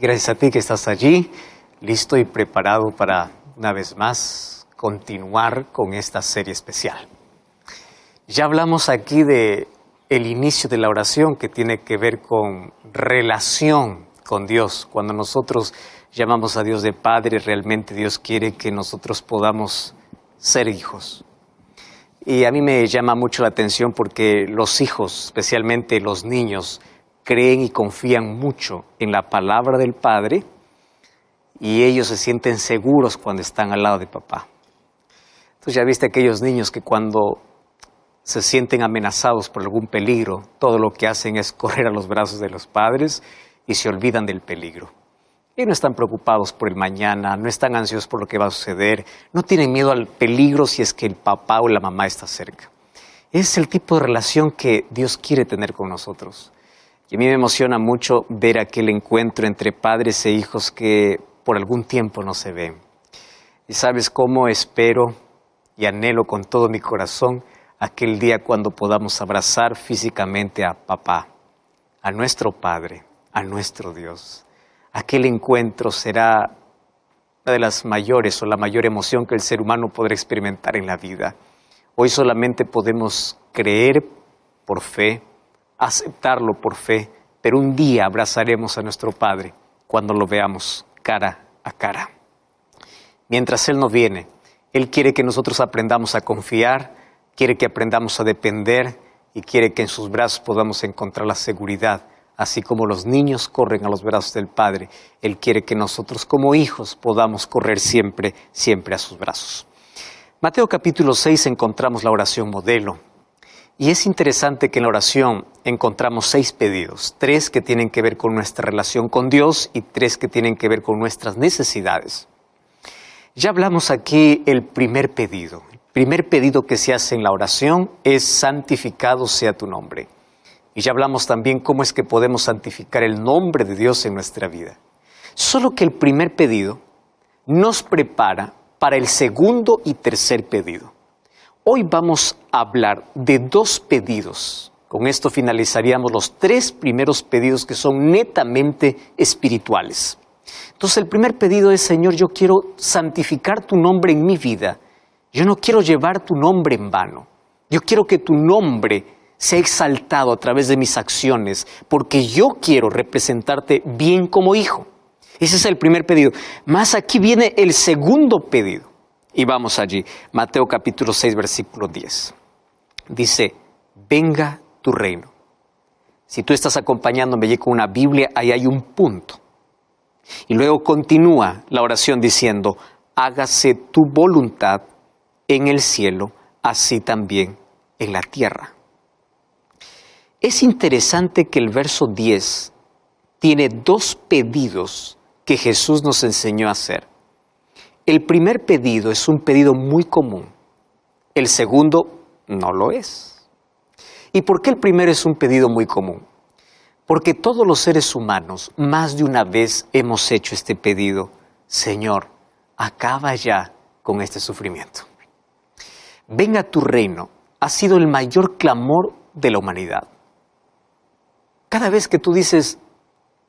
Gracias a ti que estás allí, listo y preparado para, una vez más, continuar con esta serie especial. Ya hablamos aquí de el inicio de la oración que tiene que ver con relación con Dios. Cuando nosotros llamamos a Dios de Padre, realmente Dios quiere que nosotros podamos ser hijos. Y a mí me llama mucho la atención porque los hijos, especialmente los niños, creen y confían mucho en la palabra del Padre y ellos se sienten seguros cuando están al lado de papá. Entonces ya viste aquellos niños que cuando se sienten amenazados por algún peligro, todo lo que hacen es correr a los brazos de los padres y se olvidan del peligro. Y no están preocupados por el mañana, no están ansiosos por lo que va a suceder, no tienen miedo al peligro si es que el papá o la mamá está cerca. Es el tipo de relación que Dios quiere tener con nosotros. Y a mí me emociona mucho ver aquel encuentro entre padres e hijos que por algún tiempo no se ven. Y sabes cómo espero y anhelo con todo mi corazón aquel día cuando podamos abrazar físicamente a papá, a nuestro Padre, a nuestro Dios. Aquel encuentro será una de las mayores o la mayor emoción que el ser humano podrá experimentar en la vida. Hoy solamente podemos creer por fe, aceptarlo por fe, pero un día abrazaremos a nuestro Padre cuando lo veamos cara a cara. Mientras Él no viene, Él quiere que nosotros aprendamos a confiar, quiere que aprendamos a depender y quiere que en sus brazos podamos encontrar la seguridad. Así como los niños corren a los brazos del Padre, Él quiere que nosotros como hijos podamos correr siempre, siempre a sus brazos. Mateo capítulo 6 encontramos la oración modelo. Y es interesante que en la oración encontramos 6 pedidos, 3 que tienen que ver con nuestra relación con Dios y 3 que tienen que ver con nuestras necesidades. Ya hablamos aquí el primer pedido. El primer pedido que se hace en la oración es santificado sea tu nombre. Y ya hablamos también cómo es que podemos santificar el nombre de Dios en nuestra vida. Solo que el primer pedido nos prepara para el segundo y tercer pedido. Hoy vamos a hablar de 2 pedidos. Con esto finalizaríamos los 3 primeros pedidos que son netamente espirituales. Entonces el primer pedido es, Señor, yo quiero santificar tu nombre en mi vida. Yo no quiero llevar tu nombre en vano. Yo quiero que tu nombre sea exaltado a través de mis acciones, porque yo quiero representarte bien como hijo. Ese es el primer pedido. Más aquí viene el segundo pedido. Y vamos allí. Mateo capítulo 6, versículo 10. Dice, venga tu reino. Si tú estás acompañándome allí con una Biblia, ahí hay un punto. Y luego continúa la oración diciendo, hágase tu voluntad en el cielo, así también en la tierra. Es interesante que el verso 10 tiene 2 pedidos que Jesús nos enseñó a hacer. El primer pedido es un pedido muy común. El segundo no lo es. ¿Y por qué el primero es un pedido muy común? Porque todos los seres humanos más de una vez hemos hecho este pedido. Señor, acaba ya con este sufrimiento. Venga tu reino. Ha sido el mayor clamor de la humanidad. Cada vez que tú dices,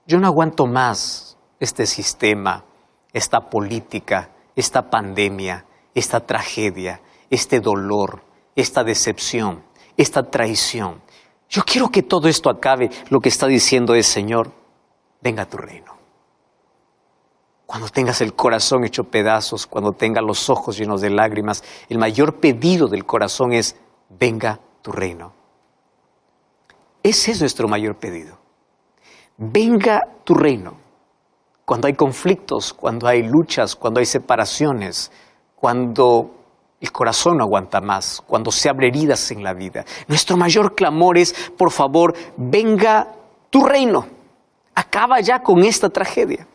yo no aguanto más este sistema, esta política, esta pandemia, esta tragedia, este dolor, esta decepción, esta traición. Yo quiero que todo esto acabe. Lo que está diciendo es, Señor, venga a tu reino. Cuando tengas el corazón hecho pedazos, cuando tengas los ojos llenos de lágrimas, el mayor pedido del corazón es, venga tu reino. Ese es nuestro mayor pedido. Venga tu reino. Cuando hay conflictos, cuando hay luchas, cuando hay separaciones, cuando el corazón no aguanta más, cuando se abren heridas en la vida. Nuestro mayor clamor es, por favor, venga tu reino. Acaba ya con esta tragedia.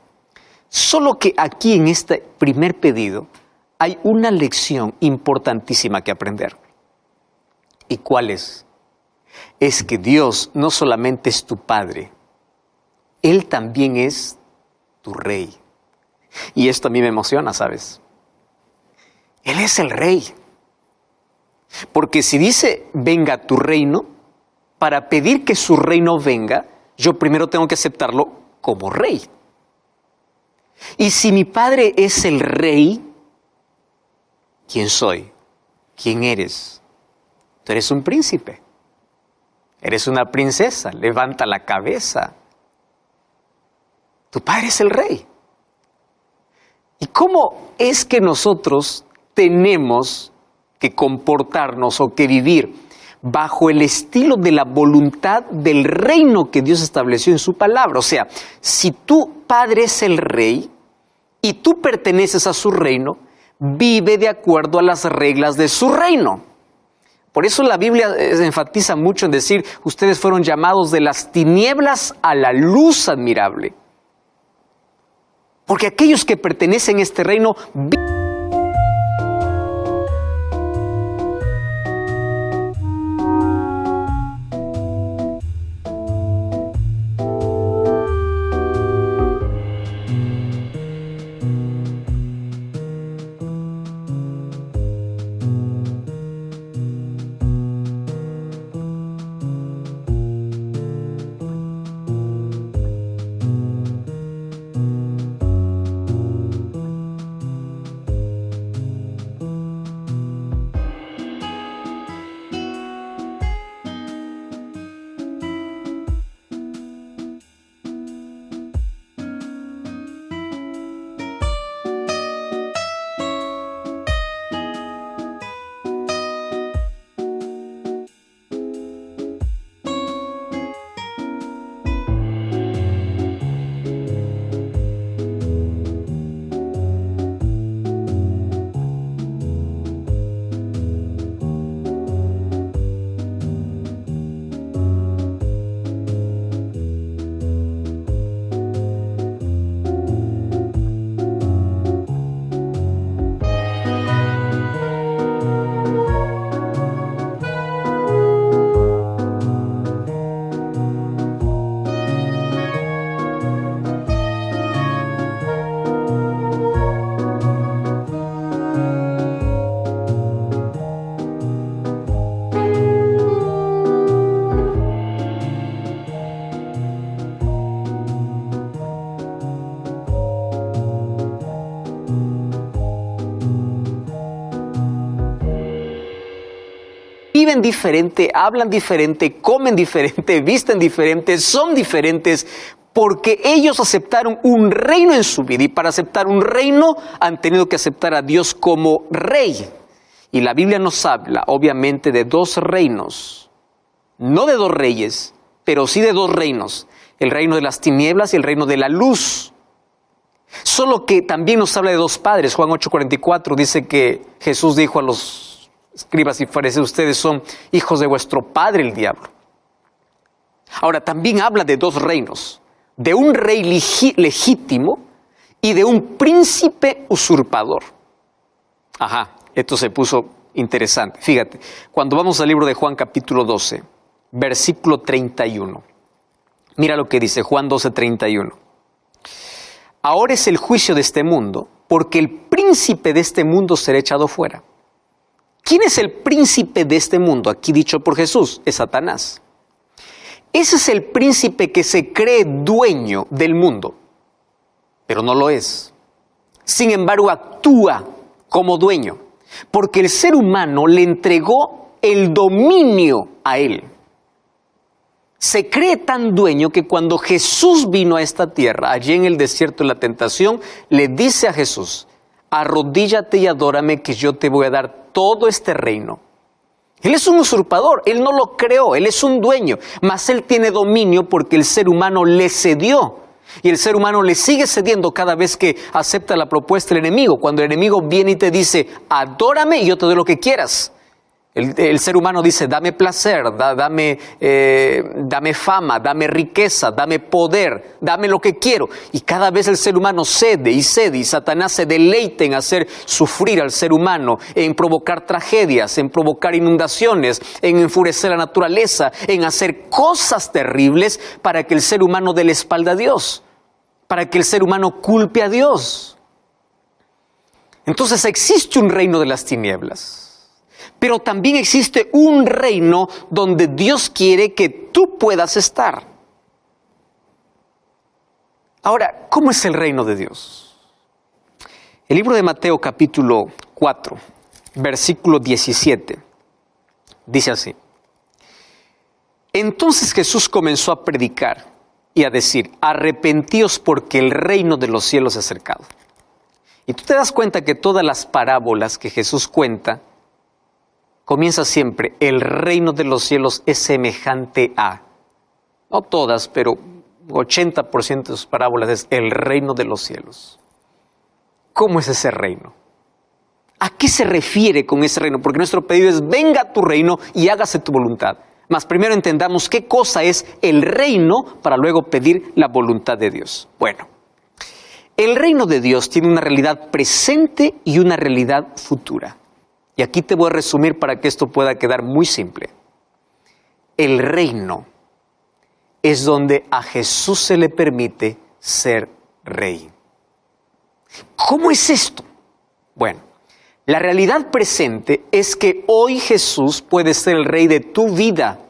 Solo que aquí en este primer pedido hay una lección importantísima que aprender. ¿Y cuál es? Es que Dios no solamente es tu Padre, Él también es tu Rey. Y esto a mí me emociona, ¿sabes? Él es el Rey. Porque si dice, venga tu reino, para pedir que su reino venga, yo primero tengo que aceptarlo como Rey. Y si mi Padre es el Rey, ¿quién soy? ¿Quién eres? Tú eres un príncipe. Eres una princesa. Levanta la cabeza. Tu Padre es el Rey. ¿Y cómo es que nosotros tenemos que comportarnos o que vivir bajo el estilo de la voluntad del reino que Dios estableció en su palabra? O sea, si tu Padre es el Rey y tú perteneces a su reino, vive de acuerdo a las reglas de su reino. Por eso la Biblia enfatiza mucho en decir, ustedes fueron llamados de las tinieblas a la luz admirable. Porque aquellos que pertenecen a este reino viven diferente, hablan diferente, comen diferente, visten diferente, son diferentes, porque ellos aceptaron un reino en su vida, y para aceptar un reino han tenido que aceptar a Dios como Rey. Y la Biblia nos habla, obviamente, de dos reinos, no de dos reyes, pero sí de dos reinos, el reino de las tinieblas y el reino de la luz. Solo que también nos habla de dos padres. Juan 8:44 dice que Jesús dijo a los escribas y fariseos, ustedes son hijos de vuestro padre el diablo. Ahora, también habla de dos reinos, de un rey legítimo y de un príncipe usurpador. Ajá, esto se puso interesante. Fíjate, cuando vamos al libro de Juan capítulo 12, versículo 31. Mira lo que dice Juan 12:31. Ahora es el juicio de este mundo, porque el príncipe de este mundo será echado fuera. ¿Quién es el príncipe de este mundo? Aquí dicho por Jesús, es Satanás. Ese es el príncipe que se cree dueño del mundo, pero no lo es. Sin embargo, actúa como dueño, porque el ser humano le entregó el dominio a él. Se cree tan dueño que cuando Jesús vino a esta tierra, allí en el desierto de la tentación, le dice a Jesús, arrodíllate y adórame que yo te voy a dar todo este reino. Él es un usurpador, él no lo creó, él es un dueño, mas él tiene dominio porque el ser humano le cedió. Y el ser humano le sigue cediendo cada vez que acepta la propuesta del enemigo. Cuando el enemigo viene y te dice, adórame y yo te doy lo que quieras. El ser humano dice, dame placer, dame fama, dame riqueza, dame poder, dame lo que quiero. Y cada vez el ser humano cede, y Satanás se deleita en hacer sufrir al ser humano, en provocar tragedias, en provocar inundaciones, en enfurecer la naturaleza, en hacer cosas terribles para que el ser humano dé la espalda a Dios, para que el ser humano culpe a Dios. Entonces existe un reino de las tinieblas. Pero también existe un reino donde Dios quiere que tú puedas estar. Ahora, ¿cómo es el reino de Dios? El libro de Mateo capítulo 4, versículo 17, dice así. Entonces Jesús comenzó a predicar y a decir, arrepentíos porque el reino de los cielos se ha acercado. Y tú te das cuenta que todas las parábolas que Jesús cuenta, comienza siempre, el reino de los cielos es semejante a, no todas, pero 80% de sus parábolas es el reino de los cielos. ¿Cómo es ese reino? ¿A qué se refiere con ese reino? Porque nuestro pedido es, venga tu reino y hágase tu voluntad. Mas primero entendamos qué cosa es el reino para luego pedir la voluntad de Dios. Bueno, el reino de Dios tiene una realidad presente y una realidad futura. Y aquí te voy a resumir para que esto pueda quedar muy simple. El reino es donde a Jesús se le permite ser rey. ¿Cómo es esto? Bueno, la realidad presente es que hoy Jesús puede ser el rey de tu vida.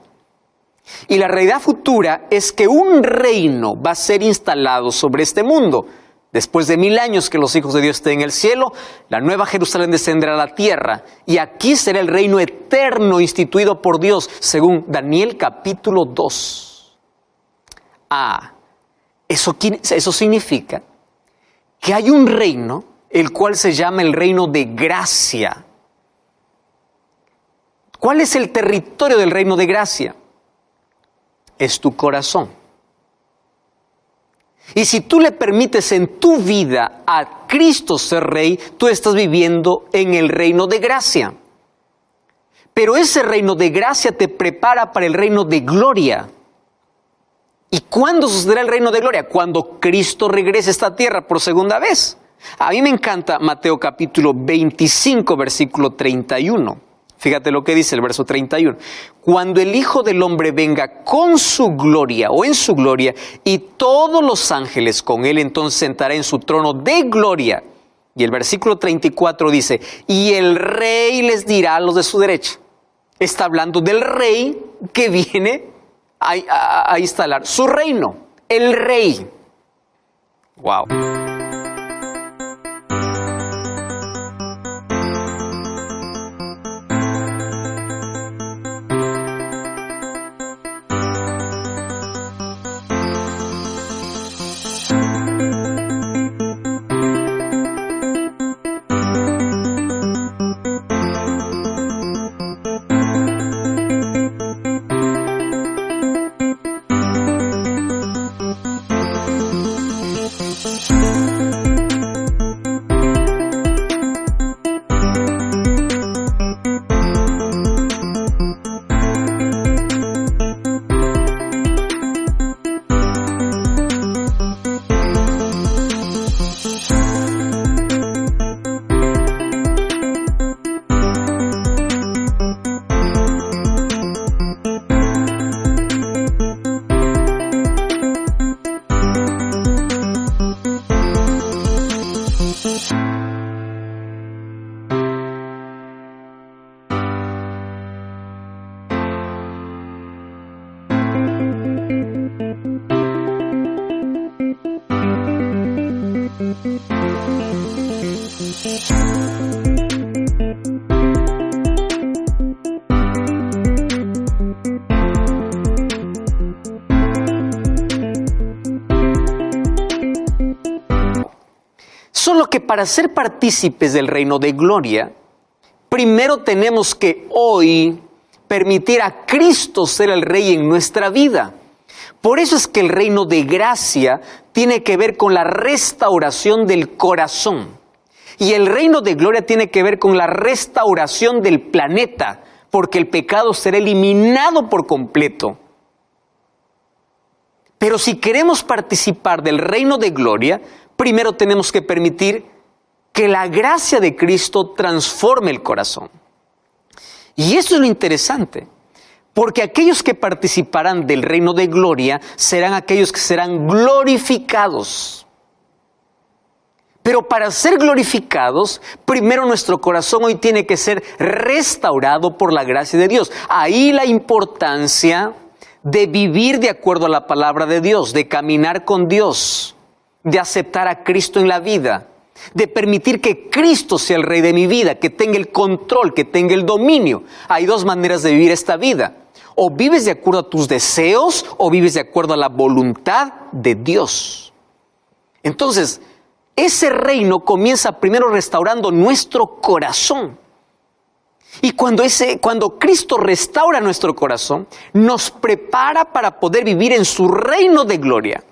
Y la realidad futura es que un reino va a ser instalado sobre este mundo. Después de 1000 años que los hijos de Dios estén en el cielo, la nueva Jerusalén descenderá a la tierra. Y aquí será el reino eterno instituido por Dios, según Daniel capítulo 2. Eso significa que hay un reino, el cual se llama el reino de gracia. ¿Cuál es el territorio del reino de gracia? Es tu corazón. Y si tú le permites en tu vida a Cristo ser rey, tú estás viviendo en el reino de gracia. Pero ese reino de gracia te prepara para el reino de gloria. ¿Y cuándo sucederá el reino de gloria? Cuando Cristo regrese a esta tierra por segunda vez. A mí me encanta Mateo capítulo 25, versículo 31. Fíjate lo que dice el verso 31. Cuando el Hijo del Hombre venga con su gloria o en su gloria y todos los ángeles con él, entonces sentará en su trono de gloria. Y el versículo 34 dice, y el rey les dirá a los de su derecha. Está hablando del rey que viene a instalar su reino. El rey. Wow. Solo que para ser partícipes del reino de gloria, primero tenemos que hoy permitir a Cristo ser el Rey en nuestra vida. Por eso es que el reino de gracia tiene que ver con la restauración del corazón. Y el reino de gloria tiene que ver con la restauración del planeta, porque el pecado será eliminado por completo. Pero si queremos participar del reino de gloria, primero tenemos que permitir que la gracia de Cristo transforme el corazón. Y eso es lo interesante, porque aquellos que participarán del reino de gloria serán aquellos que serán glorificados. Pero para ser glorificados, primero nuestro corazón hoy tiene que ser restaurado por la gracia de Dios. Ahí la importancia de vivir de acuerdo a la palabra de Dios, de caminar con Dios. de aceptar a Cristo en la vida, de permitir que Cristo sea el rey de mi vida, que tenga el control, que tenga el dominio. Hay dos maneras de vivir esta vida. O vives de acuerdo a tus deseos o vives de acuerdo a la voluntad de Dios. Entonces, ese reino comienza primero restaurando nuestro corazón. Y cuando Cristo restaura nuestro corazón, nos prepara para poder vivir en su reino de gloria.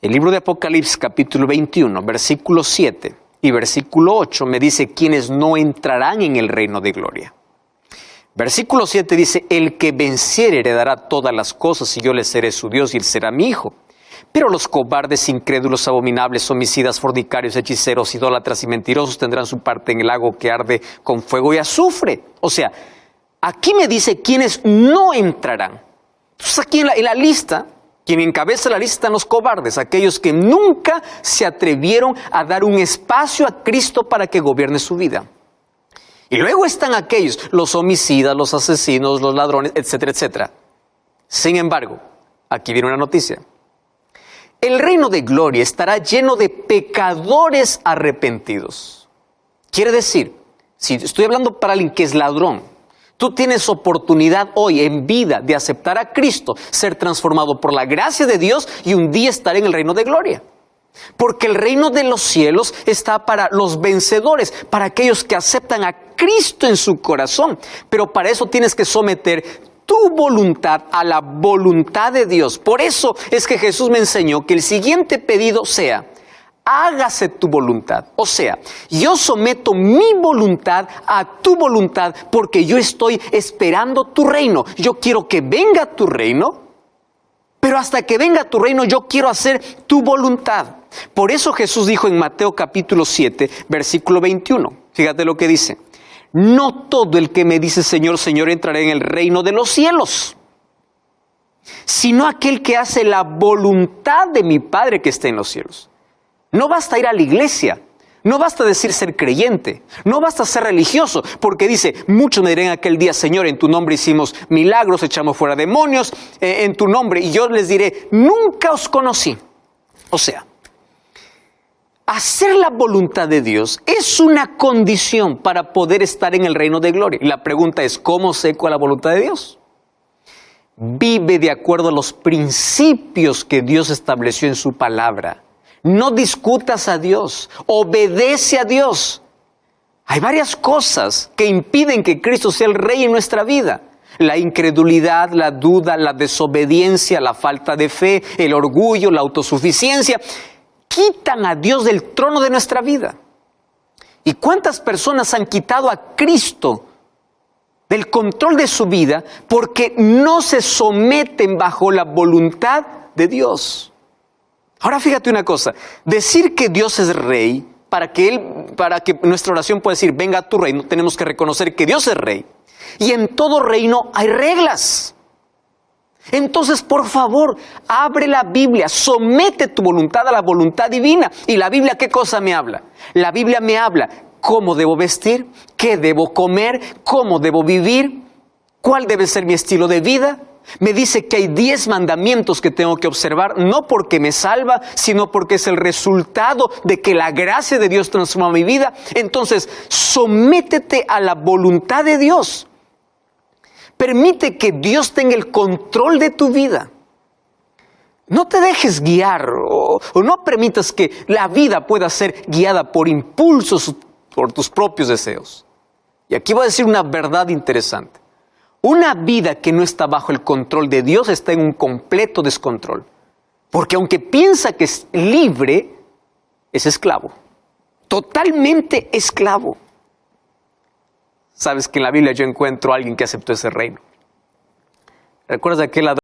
El libro de Apocalipsis, capítulo 21, versículo 7 y versículo 8 me dice quiénes no entrarán en el reino de gloria. Versículo 7 dice, el que venciere heredará todas las cosas y yo le seré su Dios y él será mi hijo. Pero los cobardes, incrédulos, abominables, homicidas, fornicarios, hechiceros, idólatras y mentirosos tendrán su parte en el lago que arde con fuego y azufre. O sea, aquí me dice quiénes no entrarán. Entonces aquí en la lista, quien encabeza la lista están los cobardes, aquellos que nunca se atrevieron a dar un espacio a Cristo para que gobierne su vida. Y luego están aquellos, los homicidas, los asesinos, los ladrones, etcétera, etcétera. Sin embargo, aquí viene una noticia. El reino de gloria estará lleno de pecadores arrepentidos. Quiere decir, si estoy hablando para alguien que es ladrón, tú tienes oportunidad hoy en vida de aceptar a Cristo, ser transformado por la gracia de Dios y un día estar en el reino de gloria. Porque el reino de los cielos está para los vencedores, para aquellos que aceptan a Cristo en su corazón. Pero para eso tienes que someter tu voluntad a la voluntad de Dios. Por eso es que Jesús me enseñó que el siguiente pedido sea, hágase tu voluntad. O sea, yo someto mi voluntad a tu voluntad porque yo estoy esperando tu reino. Yo quiero que venga tu reino, pero hasta que venga tu reino yo quiero hacer tu voluntad. Por eso Jesús dijo en Mateo capítulo 7, versículo 21. Fíjate lo que dice. No todo el que me dice Señor, Señor entrará en el reino de los cielos, sino aquel que hace la voluntad de mi Padre que está en los cielos. No basta ir a la iglesia, no basta decir ser creyente, no basta ser religioso, porque dice, muchos me dirán aquel día, Señor, en tu nombre hicimos milagros, echamos fuera demonios, en tu nombre, y yo les diré, nunca os conocí. O sea, hacer la voluntad de Dios es una condición para poder estar en el reino de gloria. Y la pregunta es, ¿cómo sé cuál es la voluntad de Dios? Vive de acuerdo a los principios que Dios estableció en su palabra. No discutas a Dios, obedece a Dios. Hay varias cosas que impiden que Cristo sea el rey en nuestra vida. La incredulidad, la duda, la desobediencia, la falta de fe, el orgullo, la autosuficiencia, quitan a Dios del trono de nuestra vida. ¿Y cuántas personas han quitado a Cristo del control de su vida porque no se someten bajo la voluntad de Dios? Ahora fíjate una cosa, decir que Dios es rey, para que nuestra oración pueda decir, venga a tu reino, tenemos que reconocer que Dios es rey. Y en todo reino hay reglas. Entonces, por favor, abre la Biblia, somete tu voluntad a la voluntad divina. ¿Y la Biblia qué cosa me habla? La Biblia me habla cómo debo vestir, qué debo comer, cómo debo vivir, cuál debe ser mi estilo de vida. Me dice que hay 10 mandamientos que tengo que observar, no porque me salva, sino porque es el resultado de que la gracia de Dios transforma mi vida. Entonces, sométete a la voluntad de Dios. Permite que Dios tenga el control de tu vida. No te dejes guiar o no permitas que la vida pueda ser guiada por impulsos, por tus propios deseos. Y aquí voy a decir una verdad interesante. Una vida que no está bajo el control de Dios está en un completo descontrol. Porque aunque piensa que es libre, es esclavo. Totalmente esclavo. Sabes que en la Biblia yo encuentro a alguien que aceptó ese reino. ¿Recuerdas de aquel ladrón